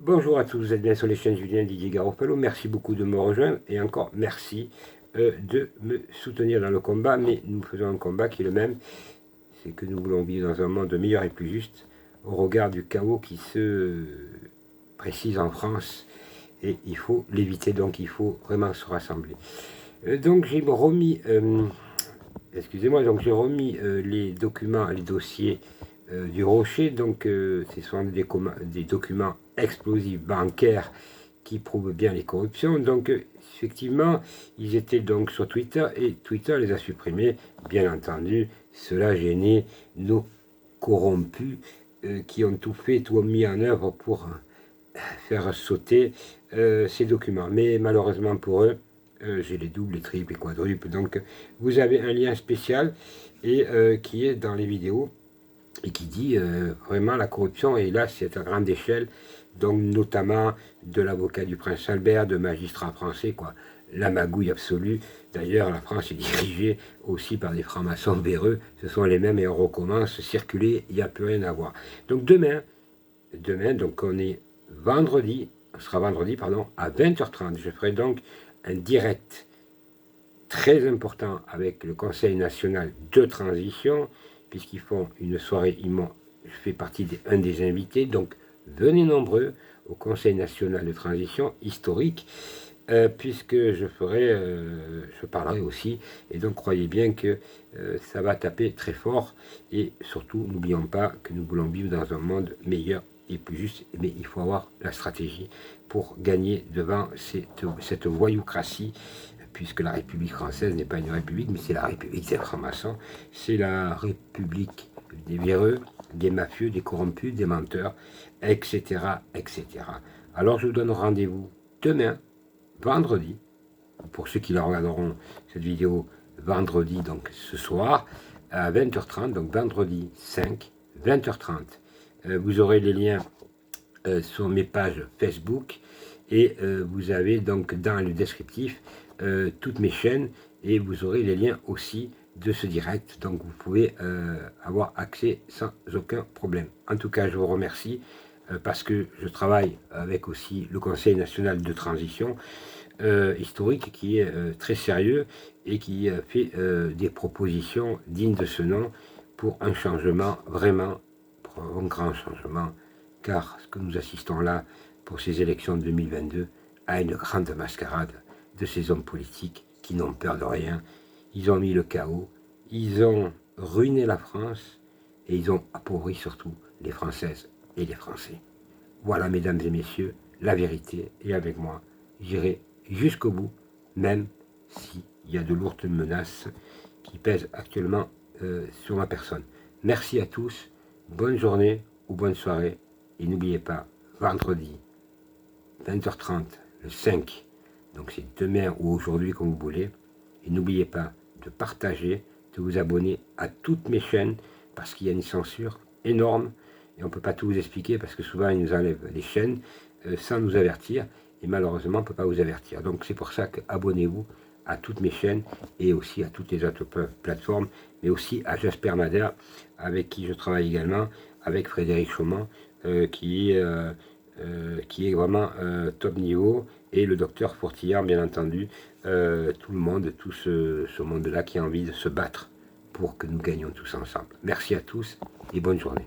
Bonjour à tous, vous êtes bien sur les chaînes Julien Didier Garoppolo. Merci beaucoup de me rejoindre et encore merci de me soutenir dans le combat. Mais nous faisons un combat qui est le même, c'est que nous voulons vivre dans un monde meilleur et plus juste au regard du chaos qui se précise en France et il faut l'éviter, donc il faut vraiment se rassembler. Donc j'ai remis, excusez-moi, donc j'ai remis les documents, les dossiers du Rocher, donc ce sont des documents explosifs bancaires qui prouvent bien les corruptions. Donc effectivement, ils étaient donc sur Twitter et Twitter les a supprimés. Bien entendu, cela gênait nos corrompus qui ont tout fait, tout mis en œuvre pour faire sauter ces documents. Mais malheureusement pour eux, j'ai les doubles, les triples, les quadruples. Donc vous avez un lien spécial et qui est dans les vidéos et qui dit vraiment la corruption, et là c'est à grande échelle, donc notamment de l'avocat du prince Albert, de magistrats français, quoi. La magouille absolue. D'ailleurs, la France est dirigée aussi par des francs-maçons véreux, ce sont les mêmes et on recommence, circuler, il n'y a plus rien à voir. Donc demain, donc on est vendredi, on sera vendredi, pardon, à 20h30, je ferai donc un direct très important avec le Conseil national de transition, puisqu'ils font une soirée immense. Je fais partie d'un des invités, donc venez nombreux au Conseil national de transition historique, puisque je parlerai aussi, et donc croyez bien que ça va taper très fort, et surtout n'oublions pas que nous voulons vivre dans un monde meilleur et plus juste, mais il faut avoir la stratégie pour gagner devant cette voyoucratie, puisque la République française n'est pas une république, mais c'est la République des francs-maçons, c'est la République des véreux, des mafieux, des corrompus, des menteurs, etc., etc. Alors je vous donne rendez-vous demain, vendredi, pour ceux qui la regarderont cette vidéo vendredi, donc ce soir, à 20h30, donc vendredi 5, 20h30. Vous aurez les liens sur mes pages Facebook et vous avez donc dans le descriptif toutes mes chaînes et vous aurez les liens aussi de ce direct, donc vous pouvez avoir accès sans aucun problème. En tout cas, je vous remercie parce que je travaille avec aussi le Conseil national de transition historique qui est très sérieux et qui fait des propositions dignes de ce nom pour un changement vraiment, pour un grand changement, car ce que nous assistons là pour ces élections de 2022 à une grande mascarade de ces hommes politiques qui n'ont peur de rien. Ils ont mis le chaos, ils ont ruiné la France et ils ont appauvri surtout les Françaises et les Français. Voilà, mesdames et messieurs, la vérité, et avec moi, j'irai jusqu'au bout, même s'il y a de lourdes menaces qui pèsent actuellement sur ma personne. Merci à tous, bonne journée ou bonne soirée, et n'oubliez pas, vendredi, 20h30, le 5, donc c'est demain ou aujourd'hui comme vous voulez, et n'oubliez pas de partager, de vous abonner à toutes mes chaînes, parce qu'il y a une censure énorme, et on ne peut pas tout vous expliquer, parce que souvent ils nous enlèvent les chaînes sans nous avertir, et malheureusement on ne peut pas vous avertir. Donc c'est pour ça que abonnez-vous à toutes mes chaînes, et aussi à toutes les autres plateformes, mais aussi à Jasper Madère, avec qui je travaille également, avec Frédéric Chaumont, qui est vraiment top niveau, et le docteur Fortillard, bien entendu, tout le monde, tout ce monde-là qui a envie de se battre pour que nous gagnions tous ensemble. Merci à tous et bonne journée.